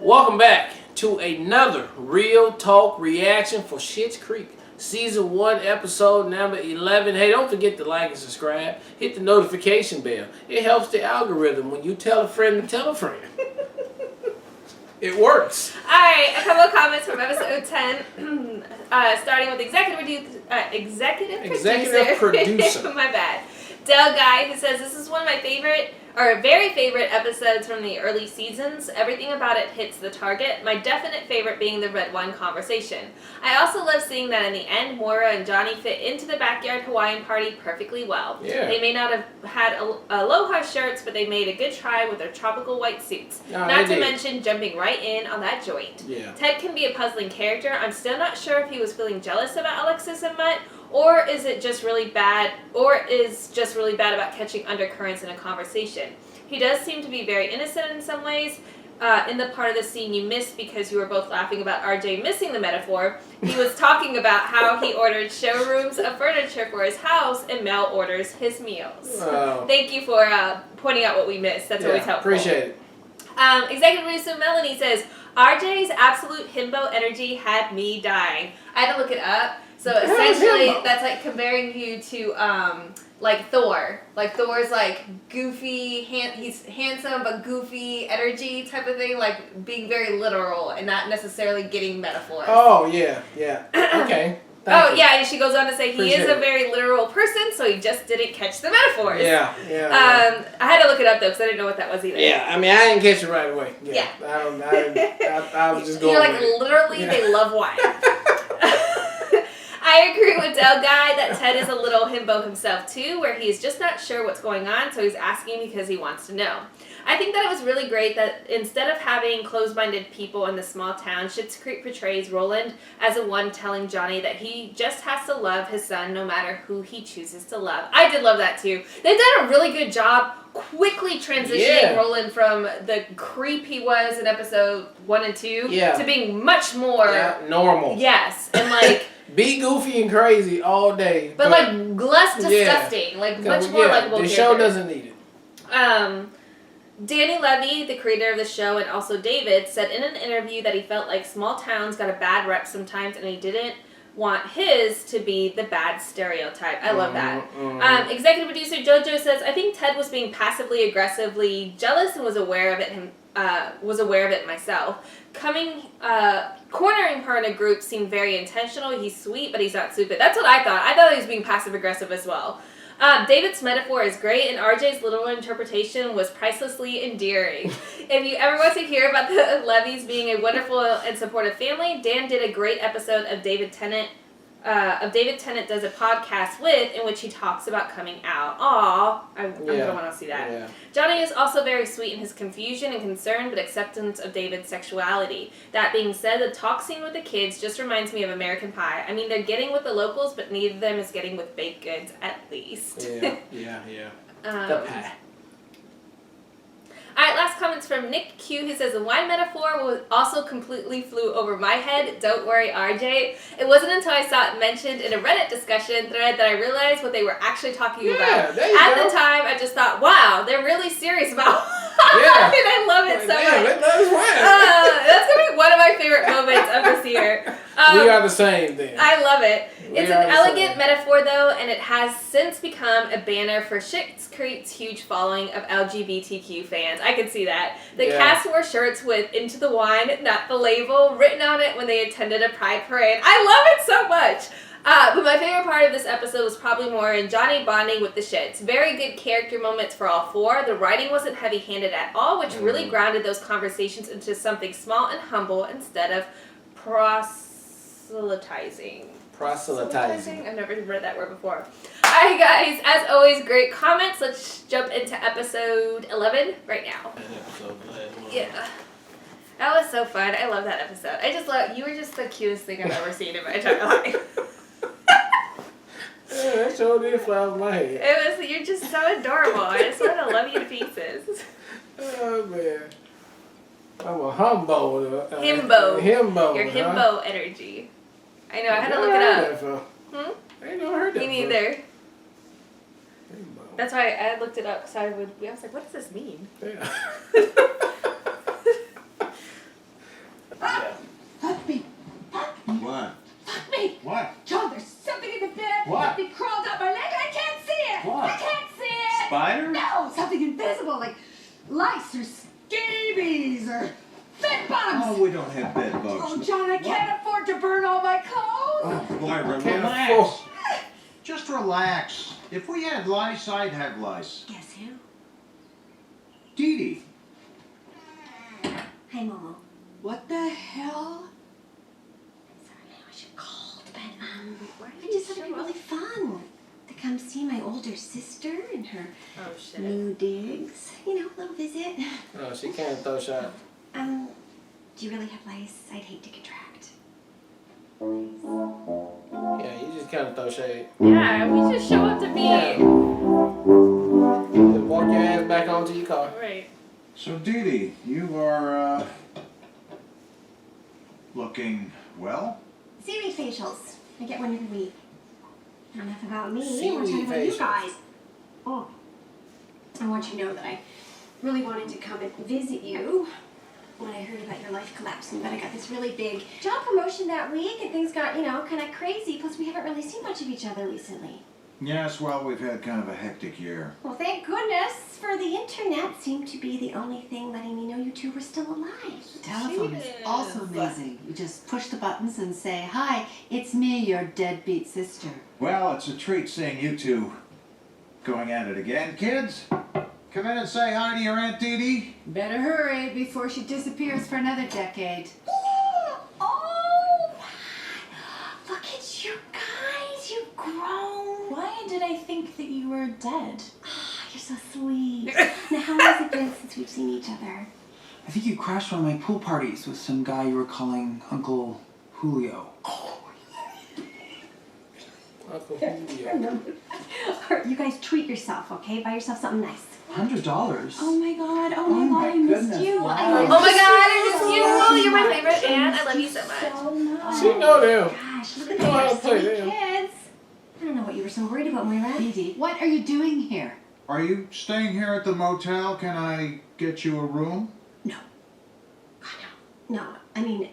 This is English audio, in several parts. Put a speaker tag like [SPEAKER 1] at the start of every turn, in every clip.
[SPEAKER 1] Welcome back to another Real Talk reaction for Schitt's Creek. Season 1, episode number 11. Hey, don't forget to like and subscribe. Hit the notification bell. It helps the algorithm when you tell a friend to tell a friend. It works.
[SPEAKER 2] Alright, a couple of comments from episode 10. Starting with executive producer. My bad. Del Guy, who says, this is one of my favorite, or very favorite episodes from the early seasons. Everything about it hits the target. My definite favorite being the red wine conversation. I also love seeing that in the end, Moira and Johnny fit into the backyard Hawaiian party perfectly well.
[SPEAKER 1] Yeah.
[SPEAKER 2] They may not have had aloha shirts, but they made a good try with their tropical white suits. Not to mention jumping right in on that joint.
[SPEAKER 1] Yeah.
[SPEAKER 2] Ted can be a puzzling character. I'm still not sure if he was feeling jealous about Alexis and Mutt, or is just really bad about catching undercurrents in a conversation. He does seem to be very innocent in some ways. In the part of the scene you missed because you were both laughing about RJ missing the metaphor, he was talking about how he ordered showrooms of furniture for his house and Mel orders his meals.
[SPEAKER 1] Wow.
[SPEAKER 2] Thank you for pointing out what we missed. That's always helpful.
[SPEAKER 1] Appreciate it.
[SPEAKER 2] Executive producer Melanie says, RJ's absolute himbo energy had me dying. I had to look it up. So essentially, that's like comparing you to like Thor. Like Thor's like goofy, he's handsome but goofy energy type of thing. Like being very literal and not necessarily getting metaphors.
[SPEAKER 1] Oh yeah. Okay.
[SPEAKER 2] Thank you. And she goes on to say he is a very literal person, so he just didn't catch the metaphors.
[SPEAKER 1] Yeah.
[SPEAKER 2] I had to look it up though because I didn't know what that was either.
[SPEAKER 1] Yeah, I mean I didn't catch it right away.
[SPEAKER 2] Yeah.
[SPEAKER 1] I was just going.
[SPEAKER 2] You're like literally they love wine. I agree with Del Guy that Ted is a little himbo himself too, where he's just not sure what's going on, so he's asking because he wants to know. I think that it was really great that instead of having closed-minded people in the small town, Schitt's Creek portrays Roland as the one telling Johnny that he just has to love his son no matter who he chooses to love. I did love that too. They've done a really good job quickly transitioning Roland from the creep he was in episode 1 and 2 to being much more
[SPEAKER 1] normal.
[SPEAKER 2] Yes, and like
[SPEAKER 1] be goofy and crazy all day.
[SPEAKER 2] But like less disgusting. Like much more likable.
[SPEAKER 1] The show doesn't need it.
[SPEAKER 2] Danny Levy, the creator of the show, and also David, said in an interview that he felt like small towns got a bad rep sometimes and he didn't want his to be the bad stereotype. I love that. Executive producer JoJo says, I think Ted was being passively aggressively jealous and was aware of it myself. Cornering her in a group seemed very intentional. He's sweet, but he's not stupid. That's what I thought. I thought he was being passive-aggressive as well. David's metaphor is great, and RJ's literal interpretation was pricelessly endearing. If you ever want to hear about the Levys being a wonderful and supportive family, Dan did a great episode of David Tennant does a podcast with, in which he talks about coming out. I'm going to want to see that. Yeah. Johnny is also very sweet in his confusion and concern, but acceptance of David's sexuality. That being said, the talk scene with the kids just reminds me of American Pie. I mean, they're getting with the locals, but neither of them is getting with baked goods, at least.
[SPEAKER 1] Yeah. The pie.
[SPEAKER 2] Alright, last comments from Nick Q, who says, the wine metaphor also completely flew over my head. Don't worry, RJ. It wasn't until I saw it mentioned in a Reddit discussion thread that I realized what they were actually talking about. At the time, I just thought, wow, they're really serious about and I love it so much. That's going to be one of my favorite moments of this year.
[SPEAKER 1] We are the same then.
[SPEAKER 2] I love it. It's an elegant metaphor, though, and it has since become a banner for Schitt's Creek's huge following of LGBTQ fans. I can see that. The cast wore shirts with "Into the Wine, Not the Label" written on it when they attended a pride parade. I love it so much. But my favorite part of this episode was probably more in Johnny bonding with the Schitts. Very good character moments for all four. The writing wasn't heavy-handed at all, which really grounded those conversations into something small and humble instead of proselytizing. I've never read that word before. Alright guys, as always, great comments. Let's jump into episode 11 right now. Yeah. That was so fun. I love that episode. You were just the cutest thing I've ever seen in my entire life.
[SPEAKER 1] That sure did fly over my head.
[SPEAKER 2] You're just so adorable. I just want to love you to pieces.
[SPEAKER 1] Oh man. I'm a humbo.
[SPEAKER 2] Himbo. Your himbo energy. I know, I had to look it up.
[SPEAKER 1] I ain't never heard that.
[SPEAKER 2] Me neither. That's why I looked it up because I was like, what does this mean?
[SPEAKER 1] Yeah.
[SPEAKER 3] Hey!
[SPEAKER 4] What?
[SPEAKER 3] John, there's something in the bed.
[SPEAKER 4] What?
[SPEAKER 3] Something crawled up my leg and I can't see it.
[SPEAKER 4] What?
[SPEAKER 3] I can't see it.
[SPEAKER 4] Spider?
[SPEAKER 3] No, something invisible like lice or scabies or bed bugs.
[SPEAKER 4] Oh, we don't have bed bugs.
[SPEAKER 3] Oh, John, I can't afford to burn all my clothes.
[SPEAKER 4] Oh, Lyra,
[SPEAKER 1] Can't
[SPEAKER 4] relax.
[SPEAKER 1] afford.
[SPEAKER 4] Just relax. If we had lice, I'd have lice.
[SPEAKER 3] Guess who?
[SPEAKER 4] Dee Dee.
[SPEAKER 3] Hey, Momo. What the hell? Sorry, I should call, but I just thought it'd be really fun to come see my older sister and her
[SPEAKER 2] Oh shit.
[SPEAKER 3] new digs. You know, a little visit.
[SPEAKER 1] Oh, she can't throw shots.
[SPEAKER 3] Do you really have lice? I'd hate to contract.
[SPEAKER 1] Yeah, you just kind of throw shade.
[SPEAKER 2] Yeah, we just show up to be.
[SPEAKER 1] Yeah. Just walk your ass back onto your car.
[SPEAKER 2] Right.
[SPEAKER 4] So, Dee Dee, you are, looking well?
[SPEAKER 3] Seaweed facials. I get one every week. Enough about me.
[SPEAKER 1] Seaweed
[SPEAKER 3] We're talking about you
[SPEAKER 1] facials.
[SPEAKER 3] guys. Oh, I want you to know that I really wanted to come and visit you when I heard about your life collapsing, but I got this really big job promotion that week and things got, kind of crazy. Plus, we haven't really seen much of each other recently.
[SPEAKER 4] Yes, well, we've had kind of a hectic year.
[SPEAKER 3] Well, thank goodness for the internet seemed to be the only thing letting me know you two were still alive.
[SPEAKER 5] Telephone is
[SPEAKER 2] She
[SPEAKER 5] also
[SPEAKER 2] is.
[SPEAKER 5] amazing. You just push the buttons and say, "Hi, it's me, your deadbeat sister."
[SPEAKER 4] Well, it's a treat seeing you two going at it again. Kids, come in and say hi to your Aunt Dee Dee.
[SPEAKER 5] Better hurry before she disappears for another decade.
[SPEAKER 3] Oh, look at you guys. You've grown.
[SPEAKER 6] Why did I think that you were dead?
[SPEAKER 3] Ah, you're so sweet. Now, how has it been since we've seen each other?
[SPEAKER 7] I think you crashed one of my pool parties with some guy you were calling Uncle Julio.
[SPEAKER 1] Uncle Julio.
[SPEAKER 3] You guys treat yourself, okay? Buy yourself something nice.
[SPEAKER 7] $100?
[SPEAKER 6] Oh my god,
[SPEAKER 7] Oh my
[SPEAKER 6] I missed
[SPEAKER 7] goodness,
[SPEAKER 6] you.
[SPEAKER 7] wow.
[SPEAKER 6] I
[SPEAKER 2] Oh my
[SPEAKER 6] missed
[SPEAKER 2] god,
[SPEAKER 6] you
[SPEAKER 2] I miss
[SPEAKER 6] so
[SPEAKER 2] you. Oh, you're my
[SPEAKER 6] much.
[SPEAKER 2] favorite aunt. I love you so much.
[SPEAKER 6] So much.
[SPEAKER 1] She know them.
[SPEAKER 3] Gosh, look
[SPEAKER 1] You
[SPEAKER 3] at
[SPEAKER 1] know how to
[SPEAKER 3] those
[SPEAKER 1] play
[SPEAKER 3] sweet
[SPEAKER 1] them.
[SPEAKER 3] kids. I don't know what you were so worried about, Moira.
[SPEAKER 5] Dee Dee, what are you doing here?
[SPEAKER 4] Are you staying here at the motel? Can I get you a room?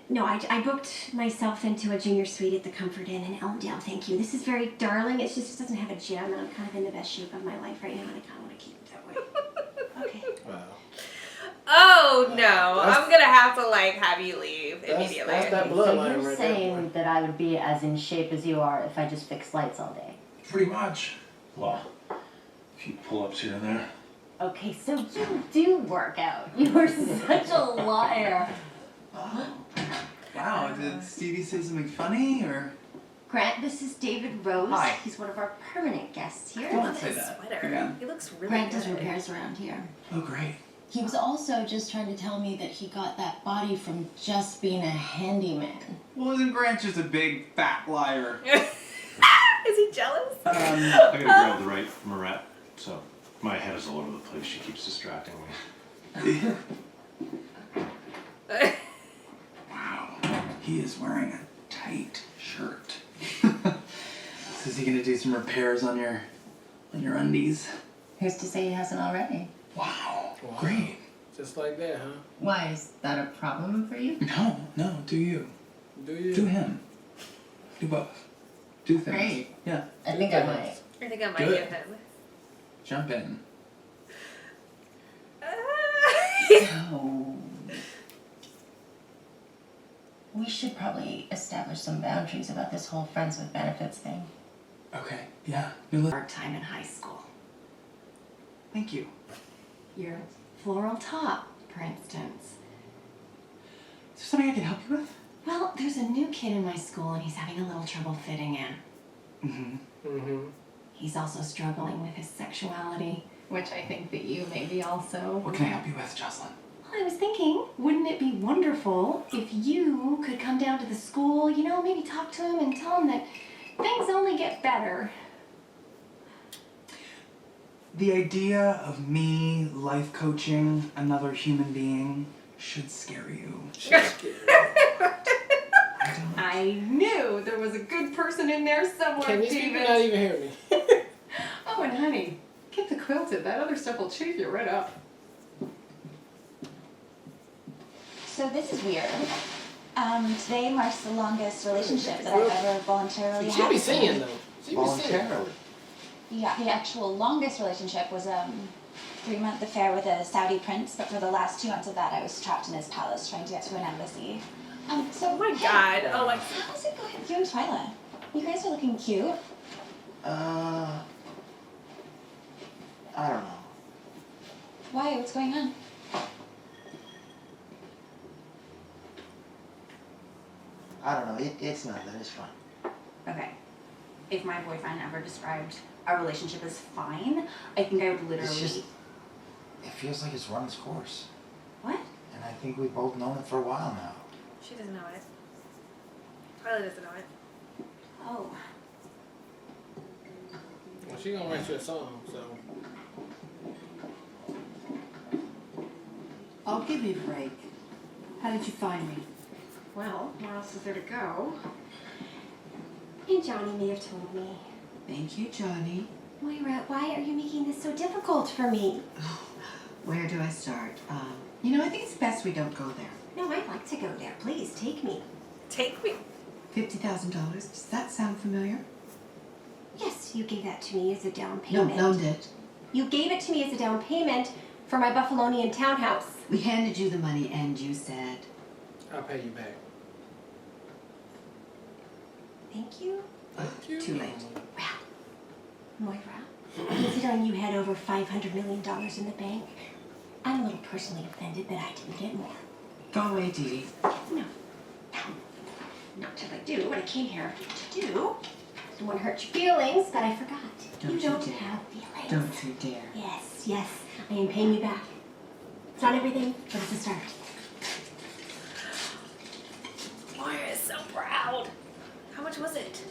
[SPEAKER 3] No, I booked myself into a junior suite at the Comfort Inn in Elmdale, thank you. This is very darling. It just doesn't have a gym, and I'm kind of in the best shape of my life right now, and I kind of want to keep it that way. Okay.
[SPEAKER 1] Wow.
[SPEAKER 2] Oh no,
[SPEAKER 1] That's-
[SPEAKER 2] I'm gonna have to have you leave
[SPEAKER 1] That's
[SPEAKER 2] immediately.
[SPEAKER 1] that
[SPEAKER 8] So
[SPEAKER 1] bloodline
[SPEAKER 8] you're
[SPEAKER 1] right
[SPEAKER 8] saying
[SPEAKER 1] there.
[SPEAKER 8] that I would be as in shape as you are if I just fixed lights all day.
[SPEAKER 9] Pretty much. Well, a few pull-ups here and there.
[SPEAKER 8] Okay, so you do work out. You are such a liar.
[SPEAKER 7] Wow, did Stevie say something funny or?
[SPEAKER 3] Grant, this is David Rose.
[SPEAKER 7] Hi.
[SPEAKER 3] He's one of our permanent guests here.
[SPEAKER 7] Don't
[SPEAKER 2] Love
[SPEAKER 7] say
[SPEAKER 2] his
[SPEAKER 7] that.
[SPEAKER 2] sweater.
[SPEAKER 7] Yeah.
[SPEAKER 2] He looks really
[SPEAKER 3] Grant
[SPEAKER 2] good.
[SPEAKER 3] does repairs around here.
[SPEAKER 7] Oh, great.
[SPEAKER 6] He was also just trying to tell me that he got that body from just being a handyman.
[SPEAKER 7] Well, isn't Grant just a big fat liar?
[SPEAKER 2] Is he jealous?
[SPEAKER 9] I gotta grab the right Moret, so my head is all over the place. She keeps distracting me.
[SPEAKER 7] Wow, he is wearing a tight shirt. So is he gonna do some repairs on your undies?
[SPEAKER 6] Who's to say he hasn't already?
[SPEAKER 7] Wow,
[SPEAKER 1] Wow.
[SPEAKER 7] great.
[SPEAKER 1] Just like that, huh?
[SPEAKER 6] Why, is that a problem for you?
[SPEAKER 7] No, do you.
[SPEAKER 1] Do you?
[SPEAKER 7] Do him. Do both. Do things.
[SPEAKER 6] Great.
[SPEAKER 7] Yeah,
[SPEAKER 6] I think I might.
[SPEAKER 2] I think I might
[SPEAKER 7] Good.
[SPEAKER 2] give him.
[SPEAKER 7] jump in.
[SPEAKER 6] So, we should probably establish some boundaries about this whole friends with benefits thing.
[SPEAKER 7] Okay, yeah. New li-
[SPEAKER 3] Our time in high school.
[SPEAKER 7] Thank you.
[SPEAKER 3] Your floral top, for instance.
[SPEAKER 7] Is there something I can help you with?
[SPEAKER 3] Well, there's a new kid in my school and he's having a little trouble fitting in.
[SPEAKER 7] Mm-hmm.
[SPEAKER 1] Mm-hmm.
[SPEAKER 3] He's also struggling with his sexuality, which I think that you may be also.
[SPEAKER 7] What can I help you with, Jocelyn?
[SPEAKER 3] Well, I was thinking, wouldn't it be wonderful if you could come down to the school, maybe talk to him and tell him that things only get better.
[SPEAKER 7] The idea of me life coaching another human being should scare you.
[SPEAKER 3] I knew there was a good person in there somewhere,
[SPEAKER 1] Can these people not even hear me?
[SPEAKER 3] Oh, and honey, get the quilted. That other stuff will chew you right up.
[SPEAKER 6] So this is weird.
[SPEAKER 10] Today marks the longest relationship that I've ever voluntarily
[SPEAKER 1] She
[SPEAKER 10] had.
[SPEAKER 1] be singing though. She be singing.
[SPEAKER 4] Voluntarily.
[SPEAKER 10] Yeah, the actual longest relationship was 3-month affair with a Saudi prince, but for the last 2 months of that, I was trapped in his palace trying to get to an embassy. So
[SPEAKER 2] Oh my
[SPEAKER 10] hey,
[SPEAKER 2] god. Oh my.
[SPEAKER 10] how's it going? You and Twyla, you guys are looking cute.
[SPEAKER 7] I don't know.
[SPEAKER 10] Why? What's going on?
[SPEAKER 7] I don't know. It's nothing. It's fine.
[SPEAKER 11] Okay. If my boyfriend ever described our relationship as fine, I think I would literally.
[SPEAKER 7] It's just. It feels like it's run its course.
[SPEAKER 11] What?
[SPEAKER 7] And I think we've both known it for a while now.
[SPEAKER 2] She doesn't know it. Twyla doesn't know it.
[SPEAKER 11] Oh.
[SPEAKER 1] Well, she gonna write you a song, so.
[SPEAKER 5] I'll give you a break. How did you find me?
[SPEAKER 3] Well, where else is there to go? And Johnny may have told me.
[SPEAKER 5] Thank you, Johnny.
[SPEAKER 3] Moira, why are you making this so difficult for me?
[SPEAKER 5] Where do I start? I think it's best we don't go there.
[SPEAKER 3] No, I'd like to go there. Please, take me.
[SPEAKER 2] Take me.
[SPEAKER 5] $50,000. Does that sound familiar?
[SPEAKER 3] Yes, you gave that to me as a down
[SPEAKER 5] No,
[SPEAKER 3] payment.
[SPEAKER 5] loaned it.
[SPEAKER 3] You gave it to me as a down payment for my Buffalonian townhouse.
[SPEAKER 5] We handed you the money and you said,
[SPEAKER 1] I'll pay you back.
[SPEAKER 3] Thank you.
[SPEAKER 5] too late.
[SPEAKER 3] Well, Moira, considering you had over $500 million in the bank, I'm a little personally offended that I didn't get more.
[SPEAKER 5] Go away, Dee Dee.
[SPEAKER 3] No. Not till I do what I came here to do. Don't want to hurt your feelings, but I forgot.
[SPEAKER 5] Don't
[SPEAKER 3] you
[SPEAKER 5] you
[SPEAKER 3] don't
[SPEAKER 5] dare.
[SPEAKER 3] have feelings.
[SPEAKER 5] Don't you dare.
[SPEAKER 3] Yes, I am paying you back. It's not everything, but it's a start.
[SPEAKER 2] Moira is so proud. How much was it?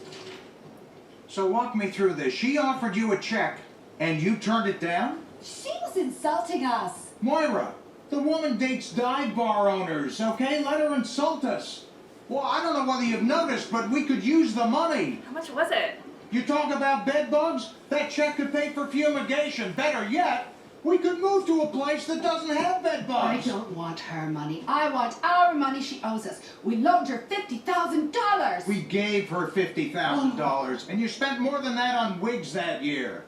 [SPEAKER 4] So walk me through this. She offered you a check, and you turned it down?
[SPEAKER 5] She was insulting us.
[SPEAKER 4] Moira, the woman dates dive bar owners, okay? Let her insult us. Well, I don't know whether you've noticed, but we could use the money.
[SPEAKER 2] How much was it?
[SPEAKER 4] You talk about bed bugs? That check could pay for fumigation. Better yet, we could move to a place that doesn't have bed
[SPEAKER 5] I
[SPEAKER 4] bugs.
[SPEAKER 5] don't want her money. I want our money she owes us. We loaned her $50,000.
[SPEAKER 4] We gave her $50,000, and you spent more than that on wigs that year.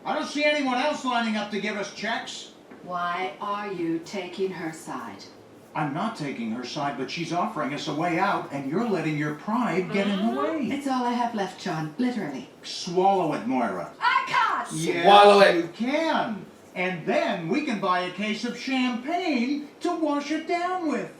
[SPEAKER 4] I don't see anyone else lining up to give us checks.
[SPEAKER 5] Why are you taking her side?
[SPEAKER 4] I'm not taking her side, but she's offering us a way out, and you're letting your pride get in the way.
[SPEAKER 5] It's all I have left, John. Literally.
[SPEAKER 4] Swallow it, Moira.
[SPEAKER 5] I can't!
[SPEAKER 1] Swallow
[SPEAKER 4] Yes,
[SPEAKER 1] it.
[SPEAKER 4] you can. And then we can buy a case of champagne to wash it down with.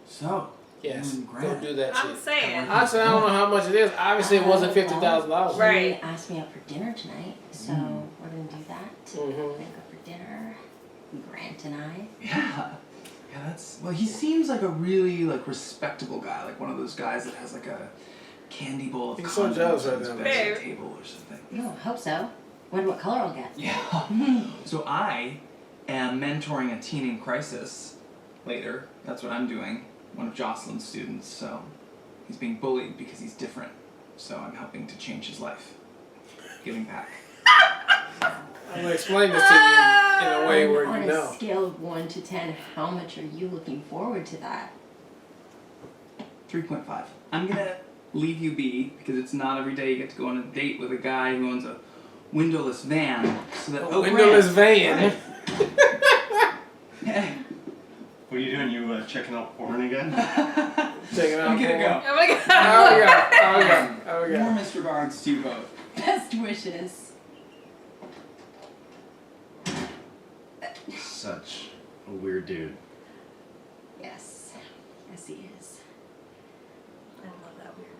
[SPEAKER 7] So.
[SPEAKER 1] Yes.
[SPEAKER 7] you and
[SPEAKER 1] Don't
[SPEAKER 7] Grant.
[SPEAKER 1] do that
[SPEAKER 2] I'm
[SPEAKER 1] shit.
[SPEAKER 2] saying.
[SPEAKER 1] I said I don't know how much it is. Obviously, it wasn't $50,000.
[SPEAKER 2] Right.
[SPEAKER 3] He asked me out for dinner tonight, so we're gonna do that.
[SPEAKER 1] Mhm.
[SPEAKER 3] We're gonna go for dinner. Grant and I.
[SPEAKER 7] Yeah. Yeah, that's. Well, he seems like a really respectable guy, like one of those guys that has like a candy bowl of
[SPEAKER 1] He's so
[SPEAKER 7] condoms
[SPEAKER 1] jealous
[SPEAKER 7] on
[SPEAKER 1] right
[SPEAKER 7] his
[SPEAKER 1] now.
[SPEAKER 7] bedside
[SPEAKER 2] Babe.
[SPEAKER 7] table or something.
[SPEAKER 3] No, hope so. Wonder what color I'll get.
[SPEAKER 7] Yeah. So I am mentoring a teen in crisis later. That's what I'm doing. One of Jocelyn's students. So he's being bullied because he's different. So I'm helping to change his life. Giving back.
[SPEAKER 1] I'm gonna explain this to you in a way where
[SPEAKER 3] On
[SPEAKER 1] you
[SPEAKER 3] a
[SPEAKER 1] know.
[SPEAKER 3] scale of 1 to 10, how much are you looking forward to that?
[SPEAKER 7] 3.5. I'm gonna leave you be because it's not every day you get to go on a date with a guy who owns a windowless van. So that
[SPEAKER 1] Windowless van.
[SPEAKER 7] Hey.
[SPEAKER 9] What are you doing? You checking out porn again?
[SPEAKER 1] Check it out.
[SPEAKER 7] I'm gonna go.
[SPEAKER 2] Oh my god.
[SPEAKER 1] Oh yeah. Oh yeah. Oh yeah.
[SPEAKER 7] Warmest regards to you both.
[SPEAKER 5] Best wishes.
[SPEAKER 9] Such a weird dude.
[SPEAKER 5] Yes. Yes, he is.
[SPEAKER 2] I love that weird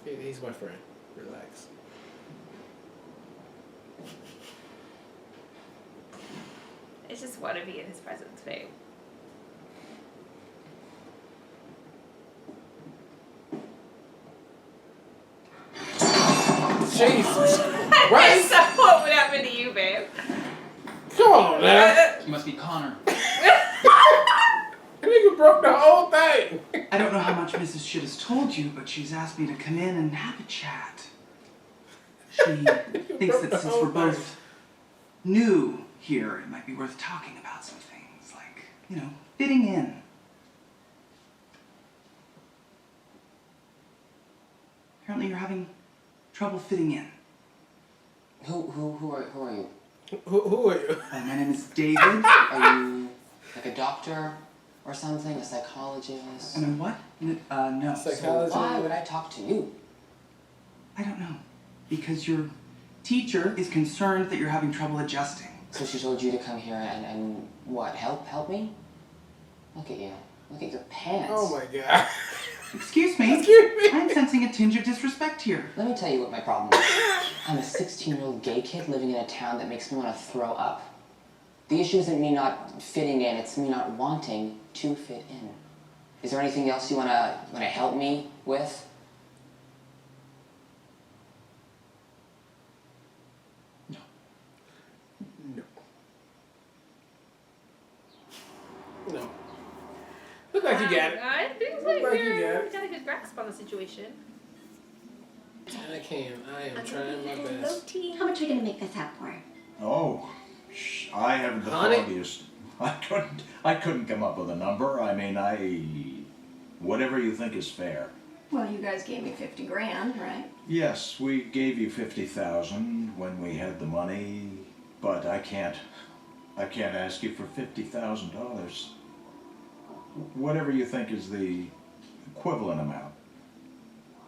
[SPEAKER 2] dude.
[SPEAKER 1] He's my friend. Relax.
[SPEAKER 2] I just want to be in his presence, babe.
[SPEAKER 1] Jesus
[SPEAKER 2] Right.
[SPEAKER 1] Christ.
[SPEAKER 2] So what would happen to you, babe?
[SPEAKER 1] Come on now.
[SPEAKER 7] You must be Connor.
[SPEAKER 1] That nigga broke the whole thing.
[SPEAKER 7] I don't know how much Mrs. Shit has told you, but she's asked me to come in and have a chat. She thinks that since we're both new here, it might be worth talking about some things, like, fitting in.
[SPEAKER 12] Apparently you're having trouble fitting in.
[SPEAKER 13] Who are you?
[SPEAKER 1] Who are you?
[SPEAKER 12] My name is David.
[SPEAKER 13] Are you like a doctor or something? A psychologist?
[SPEAKER 12] And a what? No.
[SPEAKER 1] Psychologist.
[SPEAKER 13] So why would I talk to you?
[SPEAKER 12] I don't know. Because your teacher is concerned that you're having trouble adjusting.
[SPEAKER 13] So she told you to come here and what? Help me? Look at you. Look at your pants.
[SPEAKER 1] Oh my god.
[SPEAKER 12] Excuse me.
[SPEAKER 1] Excuse me.
[SPEAKER 12] I'm sensing a tinge of disrespect here.
[SPEAKER 13] Let me tell you what my problem is. I'm a 16-year-old gay kid living in a town that makes me want to throw up. The issue isn't me not fitting in, it's me not wanting to fit in. Is there anything else you wanna help me with?
[SPEAKER 12] No.
[SPEAKER 1] No. Look like you got it.
[SPEAKER 2] I think
[SPEAKER 1] Look like you
[SPEAKER 2] you're
[SPEAKER 1] got it.
[SPEAKER 2] got a good grasp on the situation.
[SPEAKER 1] I can. I am trying my best.
[SPEAKER 3] How much are we gonna make this up for?
[SPEAKER 4] Oh, I haven't the
[SPEAKER 1] Honey?
[SPEAKER 4] foggiest. I couldn't come up with a number. I mean, whatever you think is fair.
[SPEAKER 3] Well, you guys gave me 50 grand, right?
[SPEAKER 4] Yes, we gave you 50,000 when we had the money, but I can't ask you for $50,000. Whatever you think is the equivalent amount.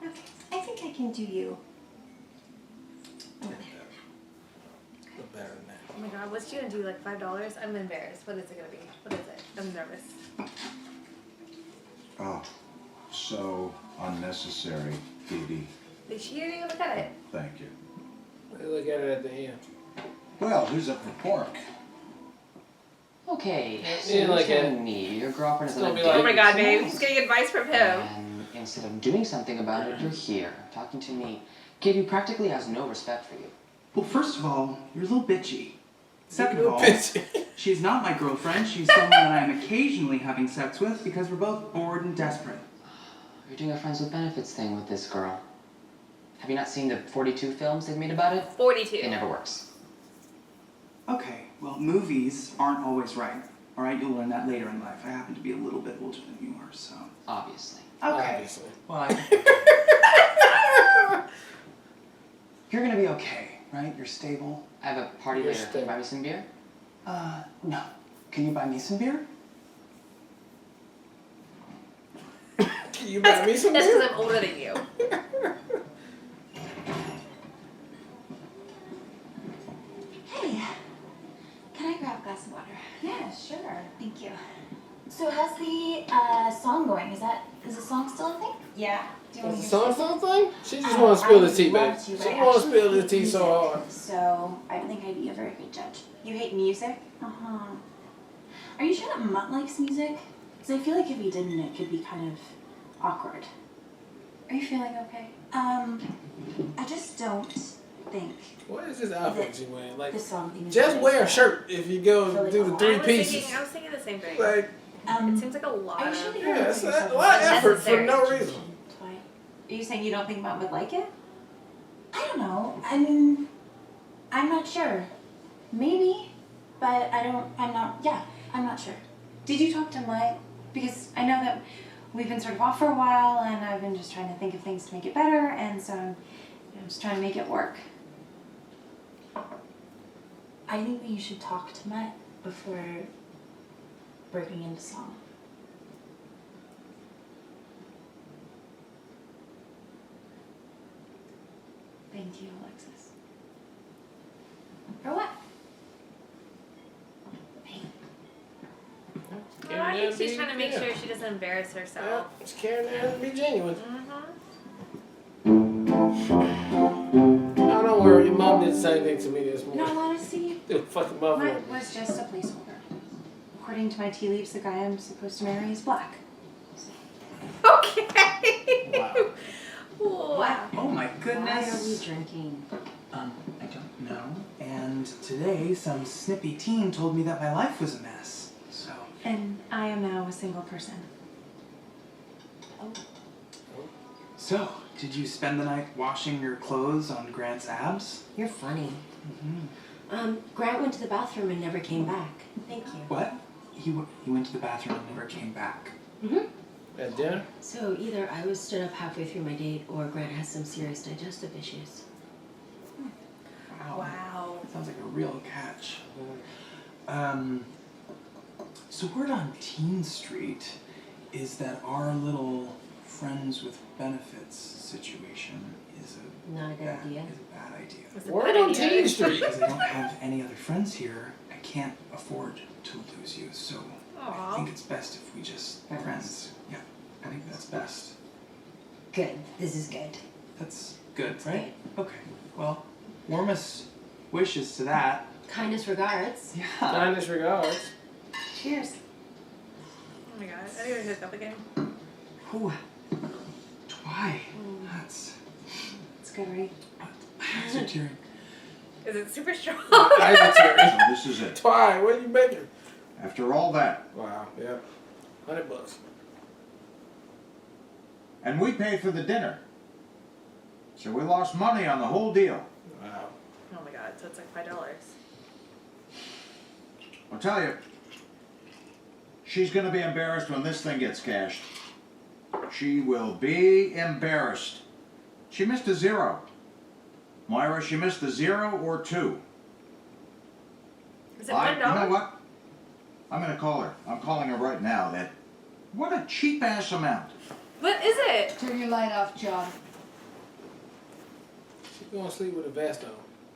[SPEAKER 3] Okay, I think I can do you.
[SPEAKER 1] Look better than that.
[SPEAKER 2] Oh my god, what's she gonna do? Like $5? I'm embarrassed. What is it gonna be? What is it? I'm nervous.
[SPEAKER 4] Oh, so unnecessary, Dee Dee.
[SPEAKER 2] Did she didn't even look at it?
[SPEAKER 4] Thank you.
[SPEAKER 1] Look at it at the end.
[SPEAKER 4] Well, who's up for pork?
[SPEAKER 13] Okay, so
[SPEAKER 1] Yeah,
[SPEAKER 13] you're
[SPEAKER 1] like
[SPEAKER 13] telling me your girlfriend is
[SPEAKER 1] It's
[SPEAKER 13] on a
[SPEAKER 1] gonna be
[SPEAKER 13] date
[SPEAKER 1] like-
[SPEAKER 2] Oh my god,
[SPEAKER 13] with
[SPEAKER 2] babe.
[SPEAKER 13] someone
[SPEAKER 2] She's getting advice from him.
[SPEAKER 13] And instead of doing something about it, you're here, talking to me. Kid who practically has no respect for you.
[SPEAKER 12] Well, first of all, you're a little bitchy. Second of
[SPEAKER 1] Little
[SPEAKER 12] all,
[SPEAKER 1] bitchy.
[SPEAKER 12] she's not my girlfriend. She's someone that I am occasionally having sex with because we're both bored and desperate.
[SPEAKER 13] You're doing a friends with benefits thing with this girl. Have you not seen the 42 films they've made about it?
[SPEAKER 2] 42.
[SPEAKER 13] It never works.
[SPEAKER 12] Okay, well, movies aren't always right. All right, you'll learn that later in life. I happen to be a little bit older than you are, so.
[SPEAKER 13] Obviously.
[SPEAKER 12] Okay.
[SPEAKER 1] Obviously.
[SPEAKER 12] Well, you're gonna be okay, right? You're stable.
[SPEAKER 13] I have a party
[SPEAKER 1] You're
[SPEAKER 13] later. Can you buy me some beer?
[SPEAKER 12] No. Can you buy me some beer?
[SPEAKER 1] Can you buy me some
[SPEAKER 2] That's
[SPEAKER 1] beer?
[SPEAKER 2] because I'm older than you.
[SPEAKER 3] Hey, can I grab a glass of water?
[SPEAKER 10] Yeah, sure.
[SPEAKER 3] Thank you.
[SPEAKER 10] So how's the song going? Is the song still a thing? Yeah. Do you want
[SPEAKER 1] Is
[SPEAKER 10] to
[SPEAKER 1] the
[SPEAKER 10] hear
[SPEAKER 1] song something? She just want to spill the tea, baby.
[SPEAKER 10] love to,
[SPEAKER 1] She
[SPEAKER 10] but I
[SPEAKER 1] want to
[SPEAKER 10] actually
[SPEAKER 1] spill the
[SPEAKER 10] hate
[SPEAKER 1] tea so
[SPEAKER 10] music.
[SPEAKER 1] hard.
[SPEAKER 10] So I don't think I'd be a very good judge.
[SPEAKER 11] You hate music?
[SPEAKER 10] Uh-huh.
[SPEAKER 11] Are you sure that Mutt likes music? Because I feel like if he didn't, it could be kind of awkward.
[SPEAKER 10] Are you feeling okay?
[SPEAKER 11] I just don't think
[SPEAKER 1] What is this outfit she wearing? Like,
[SPEAKER 11] the song thing is
[SPEAKER 1] just
[SPEAKER 11] very
[SPEAKER 1] wear a
[SPEAKER 11] special.
[SPEAKER 1] shirt if you go do the three
[SPEAKER 2] I was
[SPEAKER 1] pieces.
[SPEAKER 2] thinking the same thing.
[SPEAKER 1] Like,
[SPEAKER 2] It seems like a lot
[SPEAKER 11] Are you
[SPEAKER 2] of...
[SPEAKER 11] sure that
[SPEAKER 1] yeah,
[SPEAKER 11] you're
[SPEAKER 1] it's
[SPEAKER 11] not
[SPEAKER 1] a lot of effort for
[SPEAKER 2] Necessary.
[SPEAKER 1] no reason.
[SPEAKER 11] Are you saying you don't think Mutt would like it? I don't know. I mean, I'm not sure. Maybe, but I'm not sure. Did you talk to Mutt? Because I know that we've been sort of off for a while, and I've been just trying to think of things to make it better, and so I'm just trying to make it work. I think that you should talk to Mutt before breaking into song. Thank you, Alexis.
[SPEAKER 10] For what?
[SPEAKER 2] Well, I think she's trying to make sure she doesn't embarrass herself.
[SPEAKER 1] She's carrying that to be genuine. Oh, don't worry, your mom did the same thing to me this
[SPEAKER 11] In
[SPEAKER 1] morning.
[SPEAKER 11] all honesty,
[SPEAKER 1] Dude, fucking mom.
[SPEAKER 11] Mutt was just a placeholder. According to my tea leaves, the guy I'm supposed to marry is black.
[SPEAKER 2] Okay.
[SPEAKER 1] Wow.
[SPEAKER 2] Wow.
[SPEAKER 12] Oh my
[SPEAKER 11] Why
[SPEAKER 12] goodness.
[SPEAKER 11] are we drinking?
[SPEAKER 12] I don't know. And today, some snippy teen told me that my life was a mess. So.
[SPEAKER 11] And I am now a single person.
[SPEAKER 12] So, did you spend the night washing your clothes on Grant's abs?
[SPEAKER 3] You're funny.
[SPEAKER 12] Mm-hmm.
[SPEAKER 3] Grant went to the bathroom and never came back. Thank you.
[SPEAKER 12] What? He went to the bathroom and never came back.
[SPEAKER 3] Mm-hmm.
[SPEAKER 1] At dinner?
[SPEAKER 6] So either I was stood up halfway through my date or Grant has some serious digestive issues.
[SPEAKER 2] Wow.
[SPEAKER 12] Sounds like a real catch. So word on Teen Street is that our little friends with benefits situation is a
[SPEAKER 6] Not a good idea.
[SPEAKER 12] Is a bad idea.
[SPEAKER 1] Word on Teen Street.
[SPEAKER 12] Because I don't have any other friends here, I can't afford to lose you. So I think it's best if we just friends. Yeah, I think that's best.
[SPEAKER 6] Good. This is good.
[SPEAKER 12] That's good, right? Okay. Well, warmest wishes to that.
[SPEAKER 6] Kindest regards.
[SPEAKER 12] Yeah.
[SPEAKER 1] Kindest regards.
[SPEAKER 6] Cheers.
[SPEAKER 2] Oh my god, I need to hook up again.
[SPEAKER 12] Ooh. Twy. That's
[SPEAKER 6] good, right?
[SPEAKER 12] Eyes are tearing.
[SPEAKER 2] Is it super strong?
[SPEAKER 1] Eyes are tearing.
[SPEAKER 4] So this is it.
[SPEAKER 1] Twy, what are you making?
[SPEAKER 4] After all that.
[SPEAKER 1] Wow, yeah. $100.
[SPEAKER 4] And we paid for the dinner. So we lost money on the whole deal.
[SPEAKER 1] Wow.
[SPEAKER 2] Oh my god, so it's like $5.
[SPEAKER 4] I'll tell you, she's going to be embarrassed when this thing gets cashed. She will be embarrassed. She missed a zero. Moira, she missed a 0 or 2.
[SPEAKER 2] Is it $1?
[SPEAKER 4] You know what? I'm going to call her. I'm calling her right now. What a cheap-ass amount.
[SPEAKER 2] What is it?
[SPEAKER 5] Turn your light off, John.
[SPEAKER 1] She's going to sleep with a vest on.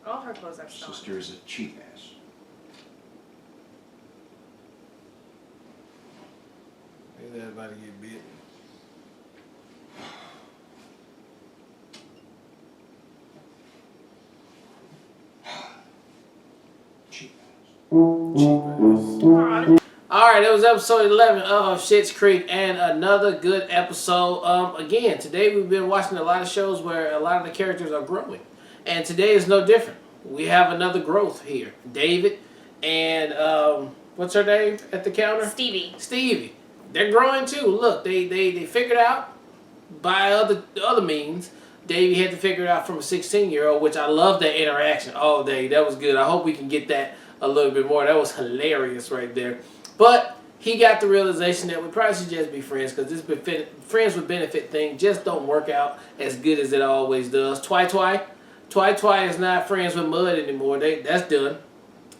[SPEAKER 2] All her clothes are strong.
[SPEAKER 4] Sister is a cheap-ass.
[SPEAKER 1] Maybe that's about to get bit. Alright, that was episode 11 of Schitt's Creek, and another good episode. Again, today we've been watching a lot of shows where a lot of the characters are growing. And today is no different. We have another growth here. David and, what's her name at the counter?
[SPEAKER 2] Stevie.
[SPEAKER 1] Stevie. They're growing too. Look, they figured out by other means. Davey had to figure it out from a 16-year-old, which I love that interaction all day. That was good. I hope we can get that a little bit more. That was hilarious right there. But he got the realization that we probably should just be friends, because this friends with benefit thing just don't work out as good as it always does. Twy is not friends with Mud anymore. That's done.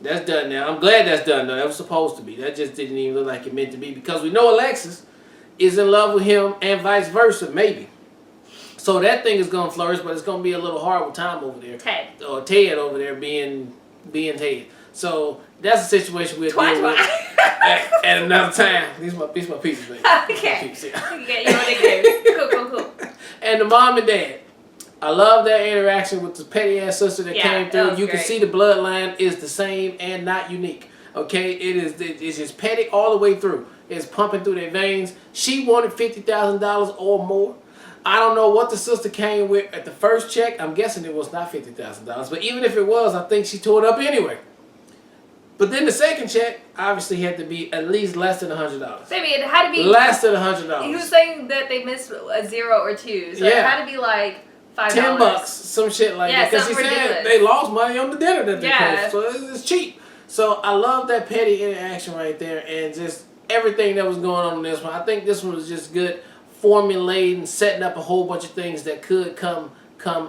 [SPEAKER 1] That's done now. I'm glad that's done though. That was supposed to be. That just didn't even look like it meant to be, because we know Alexis is in love with him and vice versa, maybe. So that thing is going to flourish, but it's going to be a little hard with Tom over there. Ted over there being Ted. So that's a situation we'll deal with at another time. These my pieces, baby.
[SPEAKER 2] Okay. Okay, you want to Cool.
[SPEAKER 1] And the mom and dad. I love that interaction with the petty ass sister that came through. You can see the bloodline is the same and not unique. Okay, it's just petty all the way through. It's pumping through their veins. She wanted $50,000 or more. I don't know what the sister came with at the first check. I'm guessing it was not $50,000, but even if it was, I think she tore it up anyway. But then the second check obviously had to be at least less than $100.
[SPEAKER 2] Baby, it had to be
[SPEAKER 1] less than $100.
[SPEAKER 2] He was saying that they missed a 0 or 2, so it had to be like $5.
[SPEAKER 1] $10, some shit like that. Because she said they lost money on the dinner that they paid, so it's cheap. So I love that petty interaction right there, and just everything that was going on in this one. I think this one was just good, formulating, setting up a whole bunch of things that could come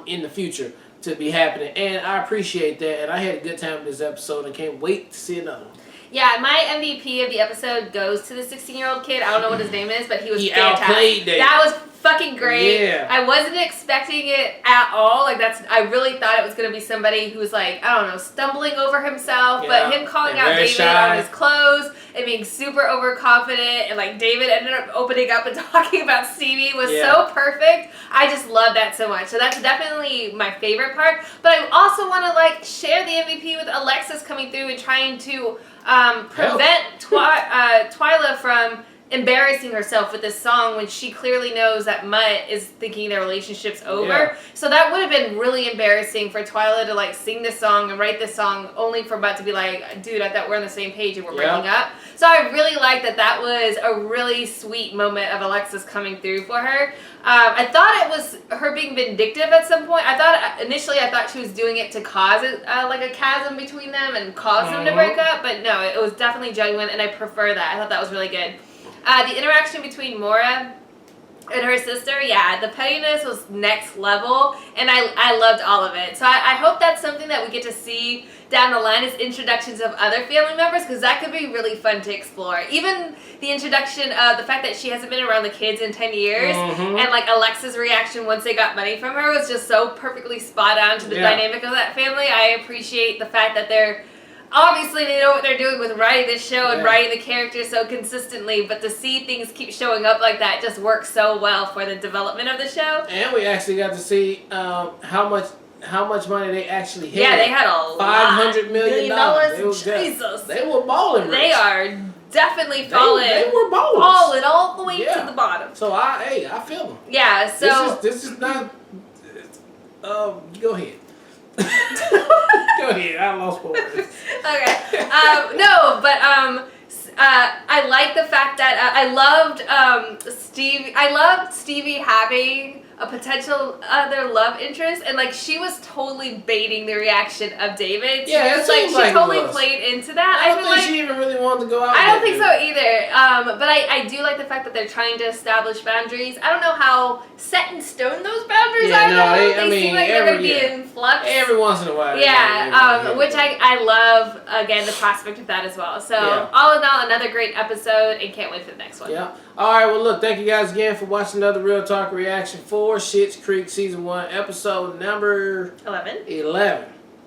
[SPEAKER 1] in the future to be happening, and I appreciate that, and I had a good time with this episode and can't wait to see another one.
[SPEAKER 2] Yeah, my MVP of the episode goes to the 16-year-old kid. I don't know what his name is, but he was fantastic.
[SPEAKER 1] Outplayed David.
[SPEAKER 2] That was fucking great.
[SPEAKER 1] Yeah.
[SPEAKER 2] I wasn't expecting it at all. I really thought it was going to be somebody who was like, I don't know, stumbling over himself, but him calling out David on his clothes and being super overconfident, and like David ended up opening up and talking about Stevie was so perfect. I just love that so much. So that's definitely my favorite part. But I also want to like share the MVP with Alexis coming through and trying to prevent Twyla from embarrassing herself with this song when she clearly knows that Mutt is thinking their relationship's over. Yeah. So that would have been really embarrassing for Twyla to like sing this song and write this song only for Mutt to be like, dude, I thought we're on the same page and we're breaking up. So I really like that was a really sweet moment of Alexis coming through for her. I thought it was her being vindictive at some point. Initially I thought she was doing it to cause like a chasm between them and cause them to break up, but no, it was definitely genuine, and I prefer that. I thought that was really good. The interaction between Maura And her sister, yeah, the pettiness was next level, and I loved all of it. So I hope that's something that we get to see down the line is introductions of other family members, because that could be really fun to explore. Even the introduction of the fact that she hasn't been around the kids in 10 years, and like Alexa's reaction once they got money from her was just so perfectly spot on to the dynamic of that family. I appreciate the fact that they're obviously they know what they're doing with writing this show and writing the characters so consistently, but to see things keep showing up like that just works so well for the development of the show.
[SPEAKER 1] And we actually got to see how much money they actually had.
[SPEAKER 2] Yeah, they had a
[SPEAKER 1] $500 million.
[SPEAKER 2] Jesus,
[SPEAKER 1] they were balling.
[SPEAKER 2] They are definitely falling.
[SPEAKER 1] They were balling.
[SPEAKER 2] Falling all the way to the bottom.
[SPEAKER 1] So I feel them.
[SPEAKER 2] Yeah. So
[SPEAKER 1] this is not. Go ahead. Go ahead. I lost my words.
[SPEAKER 2] Okay. No, but I like the fact that I loved Steve. I loved Stevie having a potential other love interest, and like she was totally baiting the reaction of David.
[SPEAKER 1] Yeah, it seems
[SPEAKER 2] she
[SPEAKER 1] like
[SPEAKER 2] totally
[SPEAKER 1] it was.
[SPEAKER 2] played into that.
[SPEAKER 1] I don't think she even really wanted to go out.
[SPEAKER 2] I don't think so either. But I do like the fact that they're trying to establish boundaries. I don't know how set in stone those boundaries are. They seem like they're going to be in flux.
[SPEAKER 1] Every once in a while.
[SPEAKER 2] Yeah, which I love, again, the prospect of that as well. So, all in all, another great episode, and can't wait for the next one.
[SPEAKER 1] Yeah. All right, well, look, thank you guys again for watching another Real Talk reaction for Schitt's Creek Season 1, episode number
[SPEAKER 2] 11.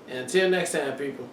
[SPEAKER 1] And until next time, people.